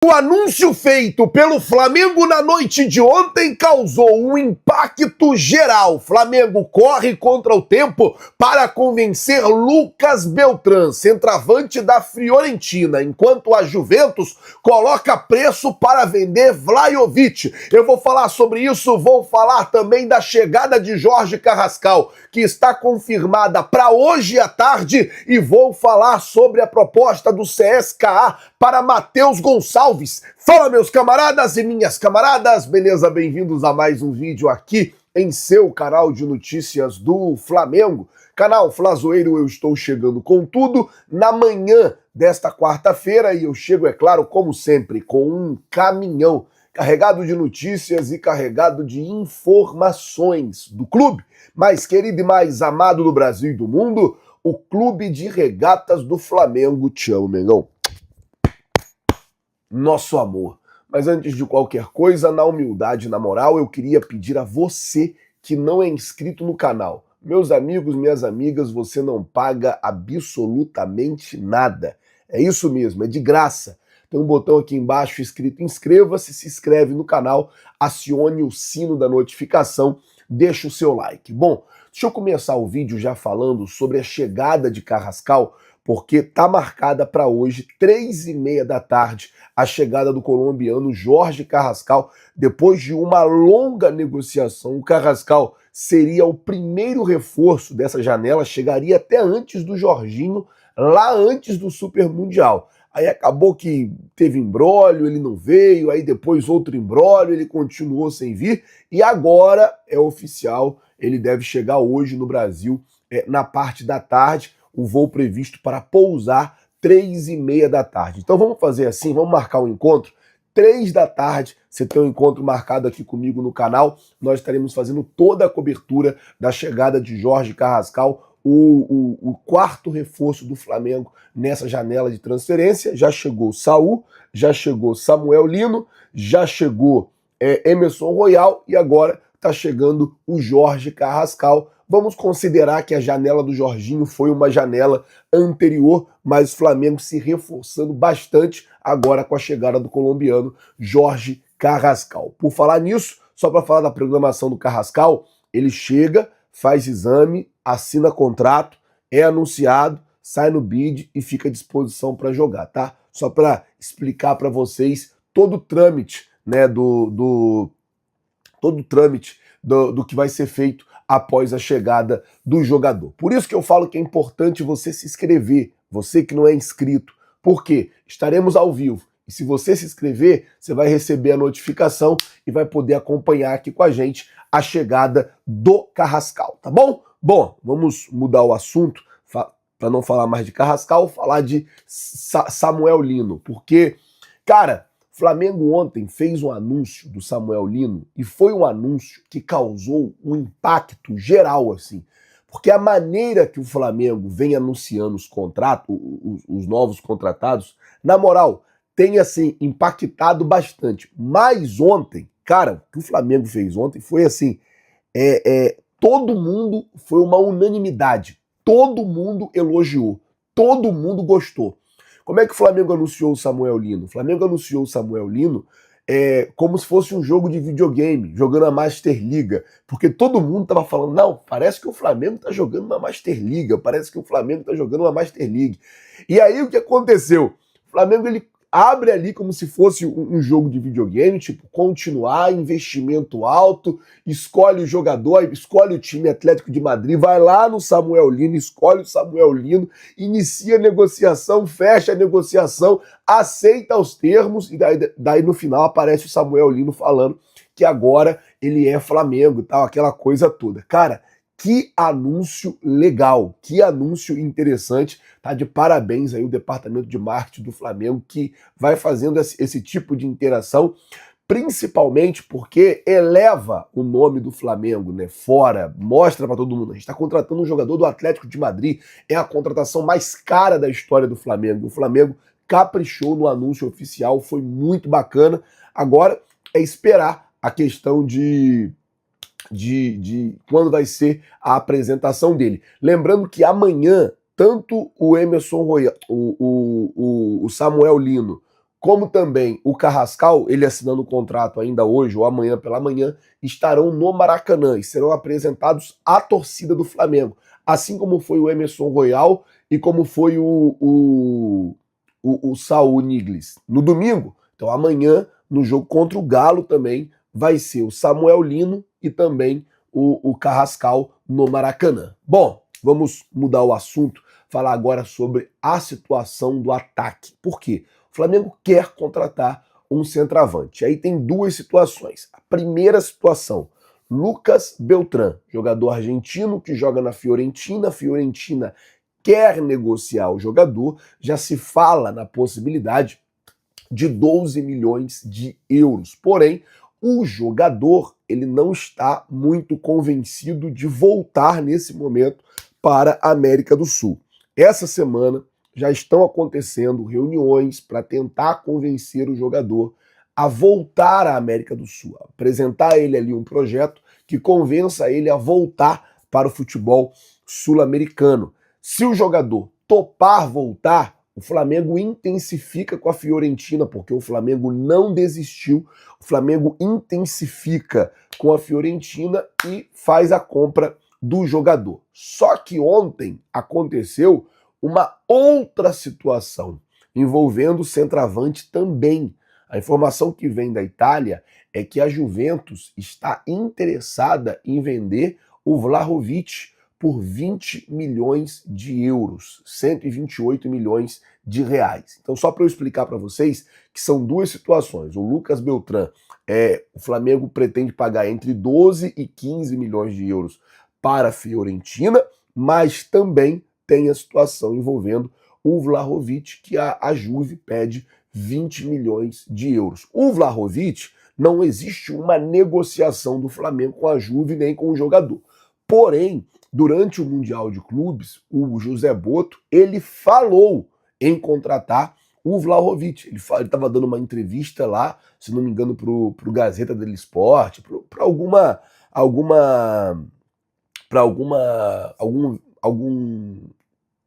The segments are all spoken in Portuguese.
O anúncio feito pelo Flamengo na noite de ontem causou um impacto geral. Flamengo corre contra o tempo para convencer Lucas Beltrán, centroavante da Fiorentina, enquanto a Juventus coloca preço para vender Vlahovic. Eu vou falar sobre isso, vou falar também da chegada de Jorge Carrascal, que está confirmada para hoje à tarde, e vou falar sobre a proposta do CSKA para Matheus Gonçalves. Fala, meus camaradas e minhas camaradas, beleza? Bem-vindos a mais um vídeo aqui em seu canal de notícias do Flamengo. Canal Flazoeiro, eu estou chegando com tudo na manhã desta quarta-feira e eu chego, é claro, como sempre, com um caminhão carregado de notícias e carregado de informações do clube mais querido e mais amado do Brasil e do mundo, o Clube de Regatas do Flamengo. Te amo, Mengão. Nosso amor. Mas antes de qualquer coisa, na humildade e na moral, eu queria pedir a você que não é inscrito no canal. Meus amigos, minhas amigas, você não paga absolutamente nada. É isso mesmo, é de graça. Tem um botão aqui embaixo escrito inscreva-se, se inscreve no canal, acione o sino da notificação, deixa o seu like. Bom, deixa eu começar o vídeo já falando sobre a chegada de Carrascal, porque tá marcada para hoje, 3h30 da tarde, a chegada do colombiano Jorge Carrascal. Depois de uma longa negociação, o Carrascal seria o primeiro reforço dessa janela, chegaria até antes do Jorginho, lá antes do Super Mundial. Aí acabou que teve imbróglio, ele não veio, aí depois outro imbróglio, ele continuou sem vir, e agora é oficial, ele deve chegar hoje no Brasil, na parte da tarde, o voo previsto para pousar 3h30 da tarde. Então vamos fazer assim, vamos marcar um encontro, 3 da tarde, você tem um encontro marcado aqui comigo no canal, nós estaremos fazendo toda a cobertura da chegada de Jorge Carrascal, o quarto reforço do Flamengo nessa janela de transferência. Já chegou Saul, já chegou Samuel Lino, já chegou Emerson Royal e agora está chegando o Jorge Carrascal. Vamos considerar que a janela do Jorginho foi uma janela anterior, mas o Flamengo se reforçando bastante agora com a chegada do colombiano Jorge Carrascal. Por falar nisso, só para falar da programação do Carrascal, ele chega, faz exame, assina contrato, é anunciado, sai no bid e fica à disposição para jogar, tá? Só para explicar para vocês todo o trâmite, né, do que vai ser feito após a chegada do jogador. Por isso que eu falo que é importante você se inscrever, você que não é inscrito, porque estaremos ao vivo. E se você se inscrever, você vai receber a notificação e vai poder acompanhar aqui com a gente a chegada do Carrascal, tá bom? Bom, vamos mudar o assunto para não falar mais de Carrascal, falar de Samuel Lino, porque, cara, Flamengo ontem fez um anúncio do Samuel Lino e foi um anúncio que causou um impacto geral, assim, porque a maneira que o Flamengo vem anunciando os contratos, os novos contratados, na moral, tem, assim, impactado bastante. Mas ontem, cara, o que o Flamengo fez ontem foi, assim, todo mundo, foi uma unanimidade, todo mundo elogiou, todo mundo gostou. Como é que o Flamengo anunciou o Samuel Lino? O Flamengo anunciou o Samuel Lino como se fosse um jogo de videogame, jogando a Master Liga, porque todo mundo estava falando, não, parece que o Flamengo está jogando uma Master Liga, parece que o Flamengo está jogando uma Master League. E aí o que aconteceu? O Flamengo, ele abre ali como se fosse um jogo de videogame, tipo, continuar, investimento alto, escolhe o jogador, escolhe o time Atlético de Madrid, vai lá no Samuel Lino, escolhe o Samuel Lino, inicia a negociação, fecha a negociação, aceita os termos, e daí no final aparece o Samuel Lino falando que agora ele é Flamengo e tal, aquela coisa toda. Cara, que anúncio legal, que anúncio interessante, tá? De parabéns aí o departamento de marketing do Flamengo que vai fazendo esse tipo de interação, principalmente porque eleva o nome do Flamengo, né? Fora, mostra para todo mundo. A gente está contratando um jogador do Atlético de Madrid, é a contratação mais cara da história do Flamengo. O Flamengo caprichou no anúncio oficial, foi muito bacana. Agora é esperar a questão de quando vai ser a apresentação dele. Lembrando que amanhã, tanto o Emerson Royal, o Samuel Lino, como também o Carrascal, ele assinando o contrato ainda hoje ou amanhã pela manhã, estarão no Maracanã e serão apresentados à torcida do Flamengo, assim como foi o Emerson Royal e como foi o Saul Niguez no domingo. Então amanhã, no jogo contra o Galo também, vai ser o Samuel Lino e também o Carrascal no Maracanã. Bom, vamos mudar o assunto, falar agora sobre a situação do ataque. Por quê? O Flamengo quer contratar um centroavante. Aí tem duas situações. A primeira situação, Lucas Beltrán, jogador argentino que joga na Fiorentina. A Fiorentina quer negociar o jogador. Já se fala na possibilidade de 12 milhões de euros. Porém, o jogador ele não está muito convencido de voltar nesse momento para a América do Sul. Essa semana já estão acontecendo reuniões para tentar convencer o jogador a voltar à América do Sul, apresentar a ele ali um projeto que convença ele a voltar para o futebol sul-americano. Se o jogador topar voltar, o Flamengo intensifica com a Fiorentina, porque o Flamengo não desistiu. O Flamengo intensifica com a Fiorentina e faz a compra do jogador. Só que ontem aconteceu uma outra situação envolvendo o centroavante também. A informação que vem da Itália é que a Juventus está interessada em vender o Vlahovic por 20 milhões de euros, 128 milhões de reais. Então, só para eu explicar para vocês que são duas situações. O Lucas Beltrán, o Flamengo pretende pagar entre 12 e 15 milhões de euros para a Fiorentina, mas também tem a situação envolvendo o Vlahovic, que a Juve pede 20 milhões de euros. O Vlahovic, não existe uma negociação do Flamengo com a Juve nem com o jogador. Porém, durante o Mundial de Clubes, o José Boto, ele falou em contratar o Vlahovic. Ele estava dando uma entrevista lá, se não me engano, para o Gazeta dello Sport, para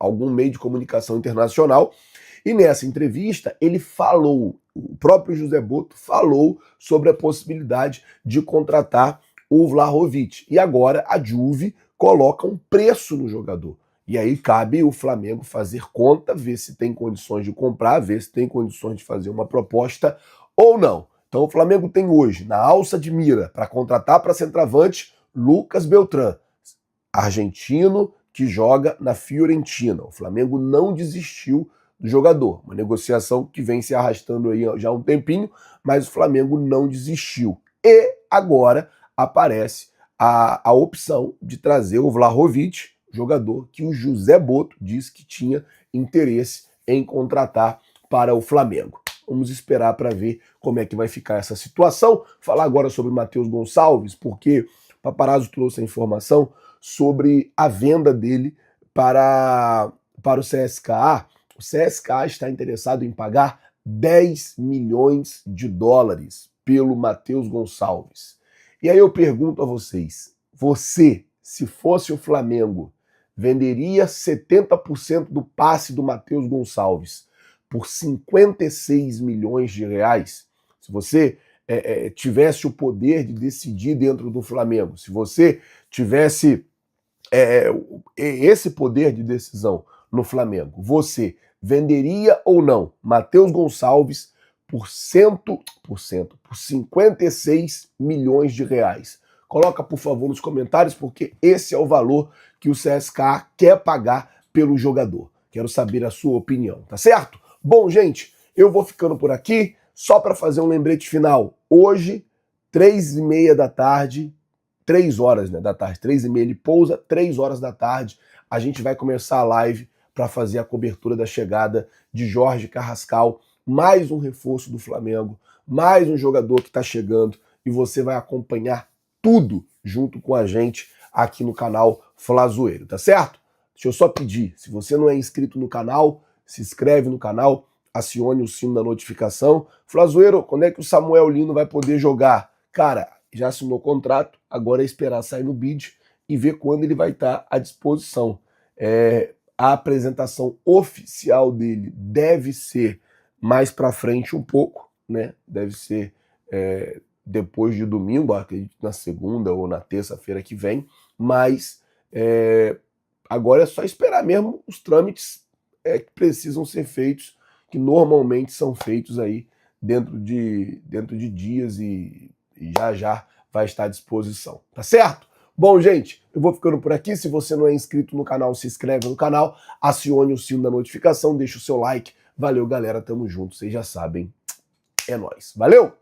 algum meio de comunicação internacional. E nessa entrevista, ele falou, o próprio José Boto falou sobre a possibilidade de contratar o Vlahovic. E agora a Juve coloca um preço no jogador. E aí cabe o Flamengo fazer conta, ver se tem condições de comprar, ver se tem condições de fazer uma proposta ou não. Então o Flamengo tem hoje, na alça de mira, para contratar para centroavante, Lucas Beltrán, argentino que joga na Fiorentina. O Flamengo não desistiu do jogador. Uma negociação que vem se arrastando aí já há um tempinho, mas o Flamengo não desistiu. E agora aparece a opção de trazer o Vlahovic, jogador que o José Boto disse que tinha interesse em contratar para o Flamengo. Vamos esperar para ver como é que vai ficar essa situação. Falar agora sobre Matheus Gonçalves, porque o Paparazzo trouxe a informação sobre a venda dele para o CSKA. O CSKA está interessado em pagar 10 milhões de dólares pelo Matheus Gonçalves. E aí eu pergunto a vocês, você, se fosse o Flamengo, venderia 70% do passe do Matheus Gonçalves por 56 milhões de reais? Se você tivesse o poder de decidir dentro do Flamengo, se você tivesse esse poder de decisão no Flamengo, você venderia ou não Matheus Gonçalves por 56 milhões de reais? Coloca, por favor, nos comentários, porque esse é o valor que o CSKA quer pagar pelo jogador. Quero saber a sua opinião, tá certo? Bom, gente, eu vou ficando por aqui, só para fazer um lembrete final. Hoje, 3h30 da tarde, 3 horas da tarde, 3h30, ele pousa, 3 horas da tarde, a gente vai começar a live para fazer a cobertura da chegada de Jorge Carrascal, mais um reforço do Flamengo, mais um jogador que está chegando, e você vai acompanhar tudo junto com a gente aqui no canal Flazoeiro, tá certo? Deixa eu só pedir, se você não é inscrito no canal, se inscreve no canal, acione o sino da notificação. Flazoeiro, quando é que o Samuel Lino vai poder jogar? Cara, já assinou contrato, agora é esperar sair no bid e ver quando ele vai estar à disposição. A apresentação oficial dele deve ser mais para frente um pouco, né? Deve ser depois de domingo, acredito na segunda ou na terça-feira que vem, mas agora é só esperar mesmo os trâmites que precisam ser feitos, que normalmente são feitos aí dentro de dias e já já vai estar à disposição, tá certo? Bom, gente, eu vou ficando por aqui. Se você não é inscrito no canal, se inscreve no canal, acione o sino da notificação, deixa o seu like. Valeu, galera, tamo junto, vocês já sabem. É nóis. Valeu!